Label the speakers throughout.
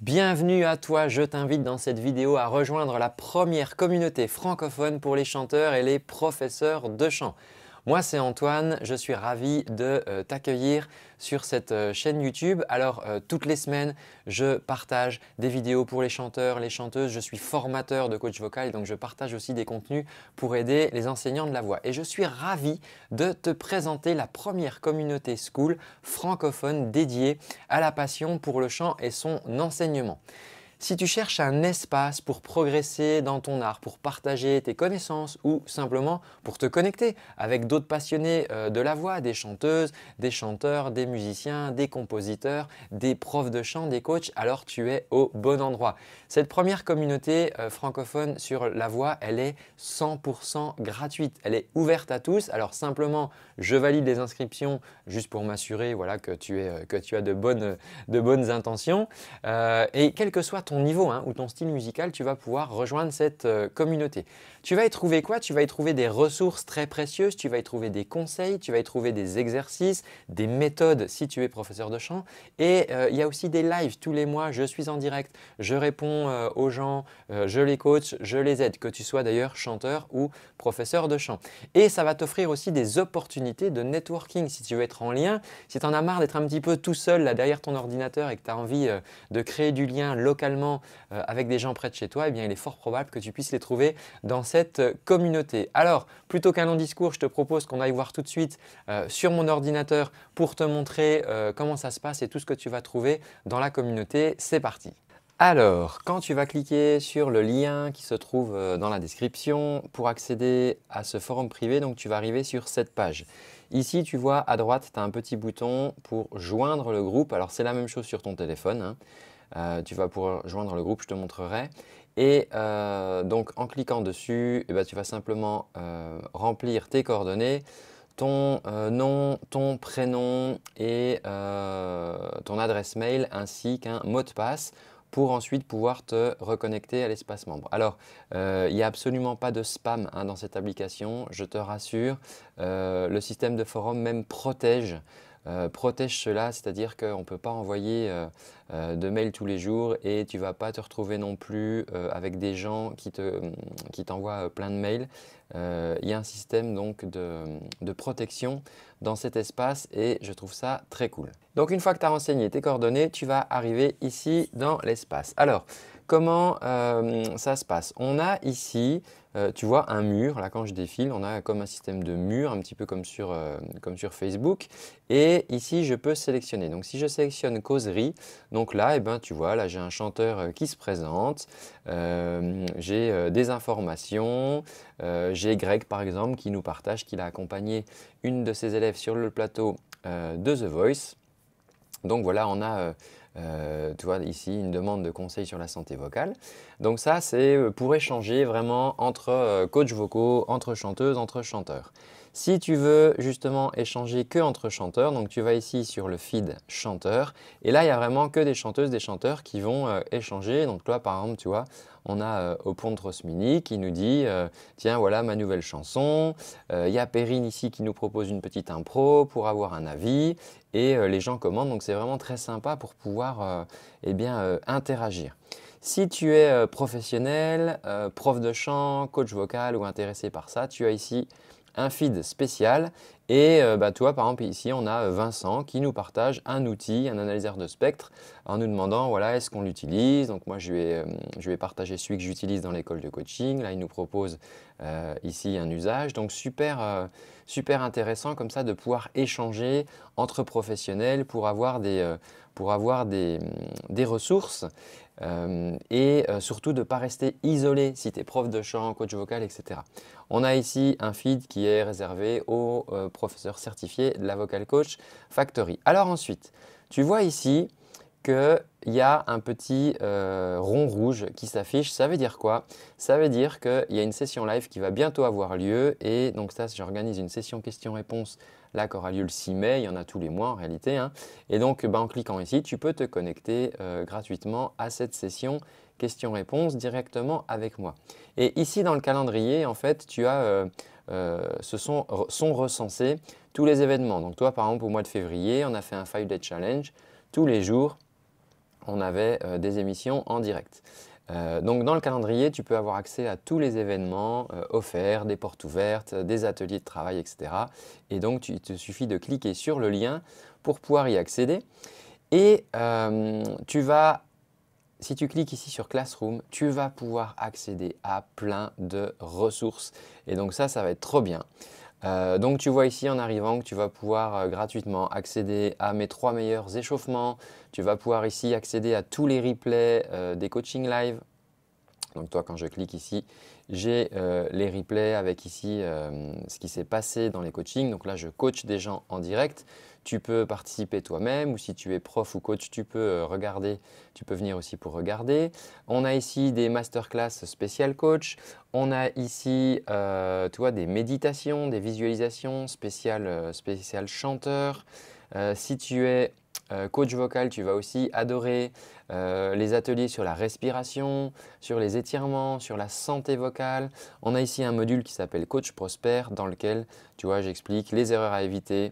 Speaker 1: Bienvenue à toi, je t'invite dans cette vidéo à rejoindre la première communauté francophone pour les chanteurs et les professeurs de chant. Moi c'est Antoine, je suis ravi de t'accueillir sur cette chaîne YouTube. Alors toutes les semaines, je partage des vidéos pour les chanteurs, les chanteuses. Je suis formateur de coach vocal et donc je partage aussi des contenus pour aider les enseignants de la voix. Et je suis ravi de te présenter la première communauté school francophone dédiée à la passion pour le chant et son enseignement. Si tu cherches un espace pour progresser dans ton art, pour partager tes connaissances ou simplement pour te connecter avec d'autres passionnés de la voix, des chanteuses, des chanteurs, des musiciens, des compositeurs, des profs de chant, des coachs, alors tu es au bon endroit. Cette première communauté francophone sur la voix, elle est 100% gratuite. Elle est ouverte à tous. Alors simplement, je valide les inscriptions juste pour m'assurer voilà, que tu as de bonnes intentions. Et quel que soit ton niveau ou ton style musical, tu vas pouvoir rejoindre cette communauté. Tu vas y trouver quoi? Tu vas y trouver des ressources très précieuses, tu vas y trouver des conseils, tu vas y trouver des exercices, des méthodes si tu es professeur de chant. Et il y a aussi des lives tous les mois, je suis en direct, je réponds aux gens, je les coach, je les aide, que tu sois d'ailleurs chanteur ou professeur de chant. Et ça va t'offrir aussi des opportunités de networking si tu veux être en lien, si tu en as marre d'être un petit peu tout seul là derrière ton ordinateur et que tu as envie de créer du lien localement avec des gens près de chez toi, eh bien, il est fort probable que tu puisses les trouver dans cette communauté. Alors, plutôt qu'un long discours, je te propose qu'on aille voir tout de suite sur mon ordinateur pour te montrer comment ça se passe et tout ce que tu vas trouver dans la communauté. C'est parti! Alors, quand tu vas cliquer sur le lien qui se trouve dans la description pour accéder à ce forum privé, donc tu vas arriver sur cette page. Ici, tu vois à droite, tu as un petit bouton pour joindre le groupe. Alors, c'est la même chose sur ton téléphone. Tu vas pouvoir joindre le groupe, je te montrerai. Et donc, en cliquant dessus, eh bien, tu vas simplement remplir tes coordonnées, ton nom, ton prénom et ton adresse mail ainsi qu'un mot de passe pour ensuite pouvoir te reconnecter à l'espace membre. Alors, il n'y a absolument pas de spam dans cette application, je te rassure. Le système de forum même protège cela, c'est-à-dire qu'on ne peut pas envoyer de mails tous les jours et tu ne vas pas te retrouver non plus avec des gens qui t'envoient plein de mails. Il y a un système donc de protection dans cet espace et je trouve ça très cool. Donc une fois que tu as renseigné tes coordonnées, tu vas arriver ici dans l'espace. Alors, comment ça se passe? On a ici, tu vois, un mur. Là, quand je défile, on a comme un système de mur, un petit peu comme sur Facebook. Et ici, je peux sélectionner. Donc, si je sélectionne causerie, donc là, eh ben, tu vois, là, j'ai un chanteur qui se présente. J'ai des informations. J'ai Greg, par exemple, qui nous partage qu'il a accompagné une de ses élèves sur le plateau de The Voice. Donc voilà, on a tu vois ici une demande de conseil sur la santé vocale. Donc ça, c'est pour échanger vraiment entre coachs vocaux, entre chanteuses, entre chanteurs. Si tu veux justement échanger que entre chanteurs, donc tu vas ici sur le feed chanteur et là, il y a vraiment que des chanteuses, des chanteurs qui vont échanger. Donc toi, par exemple, tu vois, on a Opont Rosmini qui nous dit tiens, voilà ma nouvelle chanson. Il y a Perrine ici qui nous propose une petite impro pour avoir un avis et les gens commentent. Donc c'est vraiment très sympa pour pouvoir interagir. Si tu es professionnel, prof de chant, coach vocal ou intéressé par ça, tu as ici un feed spécial et toi par exemple ici on a Vincent qui nous partage un outil, un analyseur de spectre en nous demandant voilà est-ce qu'on l'utilise. Donc moi je vais partager celui que j'utilise dans l'école de coaching. Là il nous propose ici un usage. Donc super intéressant comme ça de pouvoir échanger entre professionnels pour avoir des ressources et surtout de ne pas rester isolé si tu es prof de chant, coach vocal, etc. On a ici un feed qui est réservé aux professeurs certifiés de la Vocal Coach Factory. Alors ensuite, tu vois ici qu'il y a un petit rond rouge qui s'affiche. Ça veut dire quoi? Ça veut dire qu'il y a une session live qui va bientôt avoir lieu et donc ça, j'organise une session questions-réponses là qui aura lieu le 6 mai. Il y en a tous les mois en réalité. Et donc, en cliquant ici, tu peux te connecter gratuitement à cette session questions-réponses directement avec moi. Et ici, dans le calendrier, en fait, tu as sont recensés tous les événements. Donc toi, par exemple, au mois de février, on a fait un 5 Day Challenge. Tous les jours, on avait des émissions en direct. Donc dans le calendrier, tu peux avoir accès à tous les événements offerts, des portes ouvertes, des ateliers de travail, etc. Et donc il te suffit de cliquer sur le lien pour pouvoir y accéder. Et si tu cliques ici sur Classroom, tu vas pouvoir accéder à plein de ressources. Et donc ça va être trop bien. Donc tu vois ici en arrivant que tu vas pouvoir gratuitement accéder à mes 3 meilleurs échauffements. Tu vas pouvoir ici accéder à tous les replays des coachings live. Donc toi, quand je clique ici, j'ai les replays avec ici ce qui s'est passé dans les coachings. Donc là, je coach des gens en direct. Tu peux participer toi-même ou si tu es prof ou coach, tu peux regarder, tu peux venir aussi pour regarder. On a ici des masterclass spécial coach. On a ici tu vois, des méditations, des visualisations spéciales chanteur. Si tu es coach vocal, tu vas aussi adorer les ateliers sur la respiration, sur les étirements, sur la santé vocale. On a ici un module qui s'appelle Coach Prospère dans lequel j'explique les erreurs à éviter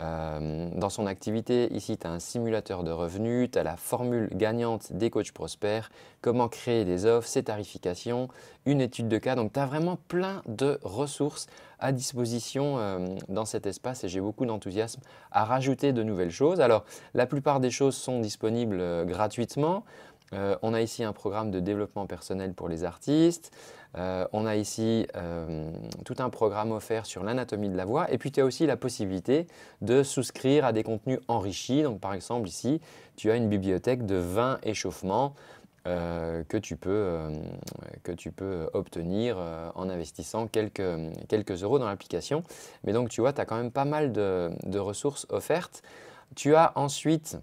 Speaker 1: dans son activité. Ici, tu as un simulateur de revenus, tu as la formule gagnante des coachs prospères, comment créer des offres, ses tarifications, une étude de cas. Donc, tu as vraiment plein de ressources à disposition dans cet espace et j'ai beaucoup d'enthousiasme à rajouter de nouvelles choses. Alors, la plupart des choses sont disponibles gratuitement. On a ici un programme de développement personnel pour les artistes. On a ici tout un programme offert sur l'anatomie de la voix. Et puis, tu as aussi la possibilité de souscrire à des contenus enrichis. Donc, par exemple, ici, tu as une bibliothèque de 20 échauffements que tu peux obtenir en investissant quelques euros dans l'application. Mais donc, tu vois, tu as quand même pas mal de ressources offertes. Tu as ensuite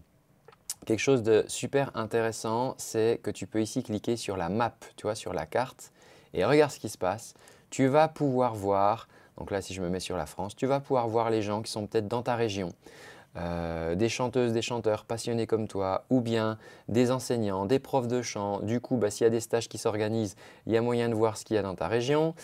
Speaker 1: quelque chose de super intéressant, c'est que tu peux ici cliquer sur la map, tu vois, sur la carte et regarde ce qui se passe. Tu vas pouvoir voir, donc là si je me mets sur la France, tu vas pouvoir voir les gens qui sont peut-être dans ta région. Des chanteuses, des chanteurs passionnés comme toi ou bien des enseignants, des profs de chant. Du coup, s'il y a des stages qui s'organisent, il y a moyen de voir ce qu'il y a dans ta région.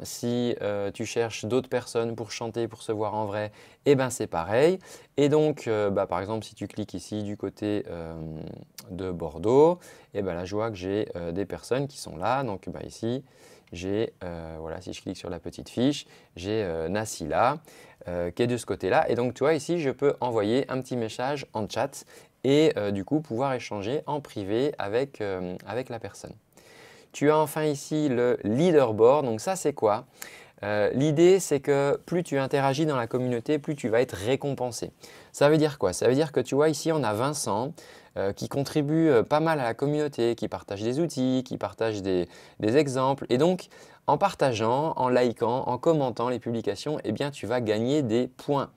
Speaker 1: Si tu cherches d'autres personnes pour chanter, pour se voir en vrai, eh ben, c'est pareil. Et donc, par exemple, si tu cliques ici du côté de Bordeaux, eh ben, là, je vois que j'ai des personnes qui sont là. Donc ici, j'ai, voilà, si je clique sur la petite fiche, j'ai Nassila qui est de ce côté-là. Et donc, tu vois, ici, je peux envoyer un petit message en chat et du coup, pouvoir échanger en privé avec la personne. Tu as enfin ici le leaderboard. Donc ça, c'est quoi? L'idée, c'est que plus tu interagis dans la communauté, plus tu vas être récompensé. Ça veut dire quoi? Ça veut dire que tu vois ici, on a Vincent qui contribue pas mal à la communauté, qui partage des outils, qui partage des exemples. Et donc, en partageant, en likant, en commentant les publications, eh bien, tu vas gagner des points.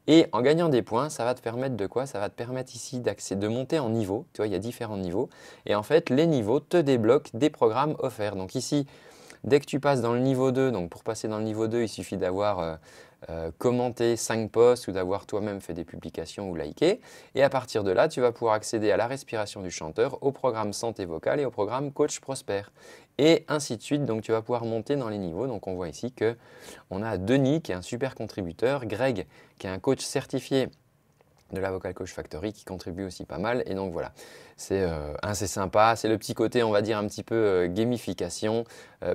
Speaker 1: Et en gagnant des points, ça va te permettre de quoi? Ça va te permettre ici de monter en niveau. Tu vois, il y a différents niveaux. Et en fait, les niveaux te débloquent des programmes offerts. Donc ici, dès que tu passes dans le niveau 2, donc pour passer dans le niveau 2, il suffit d'avoir commenté 5 posts ou d'avoir toi-même fait des publications ou liké. Et à partir de là, tu vas pouvoir accéder à la respiration du chanteur, au programme santé vocale et au programme coach prospère. Et ainsi de suite, donc tu vas pouvoir monter dans les niveaux. Donc on voit ici qu'on a Denis qui est un super contributeur, Greg qui est un coach certifié de la Vocal Coach Factory qui contribue aussi pas mal. Et donc voilà, c'est assez sympa. C'est le petit côté, on va dire, un petit peu gamification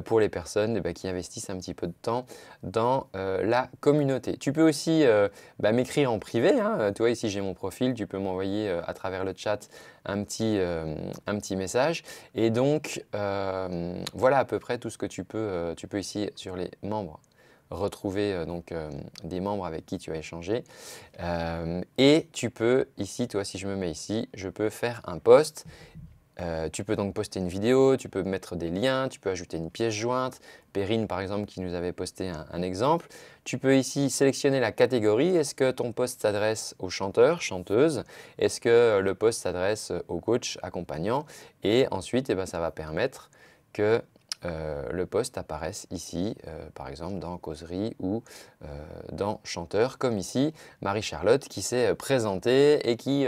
Speaker 1: pour les personnes qui investissent un petit peu de temps dans la communauté. Tu peux aussi m'écrire en privé. Hein. Tu vois, ici, j'ai mon profil. Tu peux m'envoyer à travers le chat un petit message. Et donc, voilà à peu près tout ce que tu peux ici sur les membres retrouver des membres avec qui tu as échangé. Et tu peux ici, toi si je me mets ici, je peux faire un post. Tu peux donc poster une vidéo, tu peux mettre des liens, tu peux ajouter une pièce jointe. Perrine par exemple qui nous avait posté un exemple. Tu peux ici sélectionner la catégorie. Est-ce que ton post s'adresse aux chanteurs, chanteuses? Est-ce que le post s'adresse aux coachs, accompagnants? Et ensuite, ça va permettre que le post apparaisse ici, par exemple dans Causerie ou dans Chanteur, comme ici, Marie-Charlotte qui s'est présentée et qui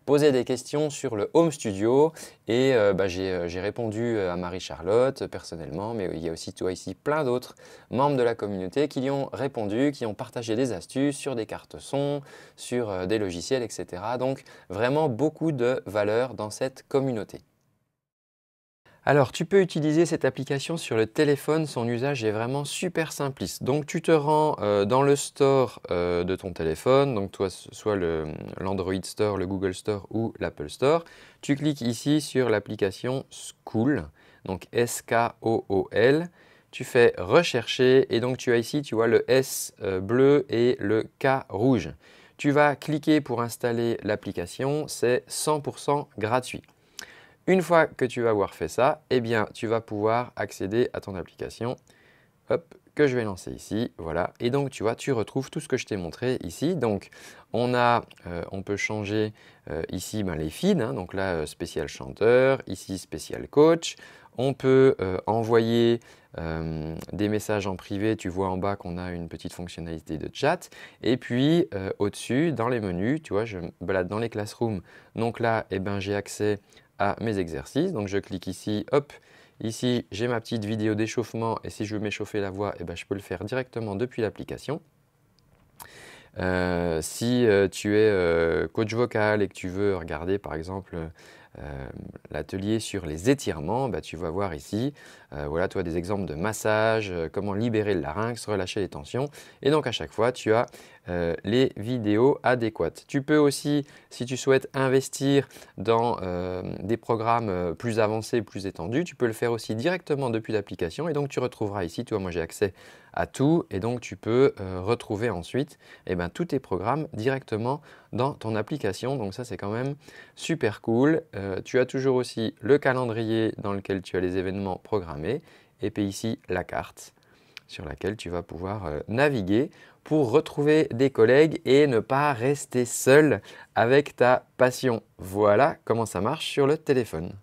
Speaker 1: posaient des questions sur le Home Studio et j'ai répondu à Marie-Charlotte personnellement, mais il y a aussi toi ici plein d'autres membres de la communauté qui y ont répondu, qui ont partagé des astuces sur des cartes son, sur des logiciels, etc. Donc vraiment beaucoup de valeur dans cette communauté. Alors, tu peux utiliser cette application sur le téléphone, son usage est vraiment super simpliste. Donc, tu te rends dans le store de ton téléphone, donc toi, soit l'Android Store, le Google Store ou l'Apple Store. Tu cliques ici sur l'application Skool, donc S-K-O-O-L. Tu fais rechercher et donc tu as ici, tu vois le S bleu et le K rouge. Tu vas cliquer pour installer l'application, c'est 100% gratuit. Une fois que tu vas avoir fait ça, eh bien, tu vas pouvoir accéder à ton application hop, que je vais lancer ici. Voilà. Et donc, tu vois, tu retrouves tout ce que je t'ai montré ici. Donc, on peut changer ici les feeds. Hein, donc là, spécial chanteur, ici, spécial coach. On peut envoyer des messages en privé. Tu vois en bas qu'on a une petite fonctionnalité de chat. Et puis, au-dessus, dans les menus, tu vois, je me balade dans les classrooms. Donc là, eh ben, j'ai accès à mes exercices. Donc, je clique ici, hop, ici, j'ai ma petite vidéo d'échauffement et si je veux m'échauffer la voix, eh ben, je peux le faire directement depuis l'application. Si tu es coach vocal et que tu veux regarder par exemple l'atelier sur les étirements, bah, tu vas voir ici, voilà, tu as des exemples de massage, comment libérer le larynx, relâcher les tensions. Et donc à chaque fois, tu as les vidéos adéquates. Tu peux aussi, si tu souhaites investir dans des programmes plus avancés, plus étendus, tu peux le faire aussi directement depuis l'application. Et donc tu retrouveras ici, tu vois, moi j'ai accès à tout et donc tu peux retrouver ensuite tous tes programmes directement dans ton application. Donc ça, c'est quand même super cool. Tu as toujours aussi le calendrier dans lequel tu as les événements programmés et puis ici la carte sur laquelle tu vas pouvoir naviguer pour retrouver des collègues et ne pas rester seul avec ta passion. Voilà comment ça marche sur le téléphone.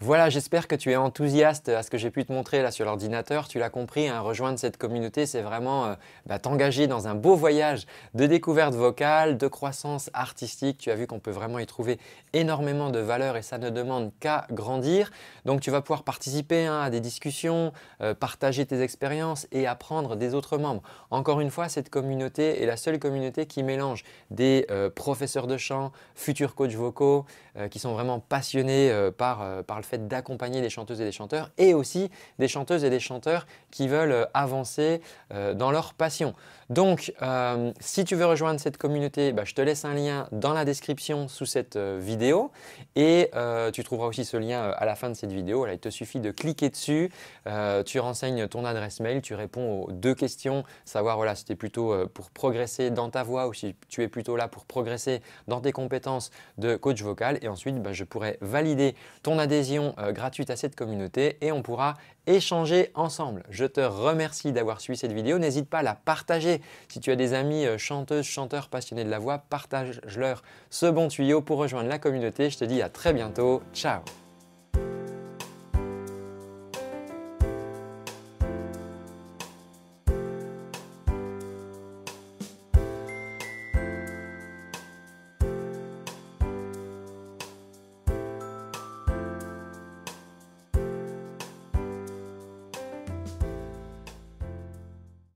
Speaker 1: Voilà, j'espère que tu es enthousiaste à ce que j'ai pu te montrer là sur l'ordinateur. Tu l'as compris, hein, rejoindre cette communauté, c'est vraiment t'engager dans un beau voyage de découverte vocale, de croissance artistique. Tu as vu qu'on peut vraiment y trouver énormément de valeur et ça ne demande qu'à grandir. Donc tu vas pouvoir participer à des discussions, partager tes expériences et apprendre des autres membres. Encore une fois, cette communauté est la seule communauté qui mélange des professeurs de chant, futurs coachs vocaux, qui sont vraiment passionnés par le fait d'accompagner les chanteuses et les chanteurs et aussi des chanteuses et des chanteurs qui veulent avancer dans leur passion. Donc, si tu veux rejoindre cette communauté, je te laisse un lien dans la description sous cette vidéo et tu trouveras aussi ce lien à la fin de cette vidéo. Là, il te suffit de cliquer dessus, tu renseignes ton adresse mail, tu réponds aux 2 questions, savoir voilà, si tu es plutôt pour progresser dans ta voix ou si tu es plutôt là pour progresser dans tes compétences de coach vocal. Et ensuite, je pourrai valider ton adhésion gratuite à cette communauté et on pourra échanger ensemble. Je te remercie d'avoir suivi cette vidéo. N'hésite pas à la partager. Si tu as des amis chanteuses, chanteurs passionnés de la voix, partage-leur ce bon tuyau pour rejoindre la communauté. Je te dis à très bientôt. Ciao!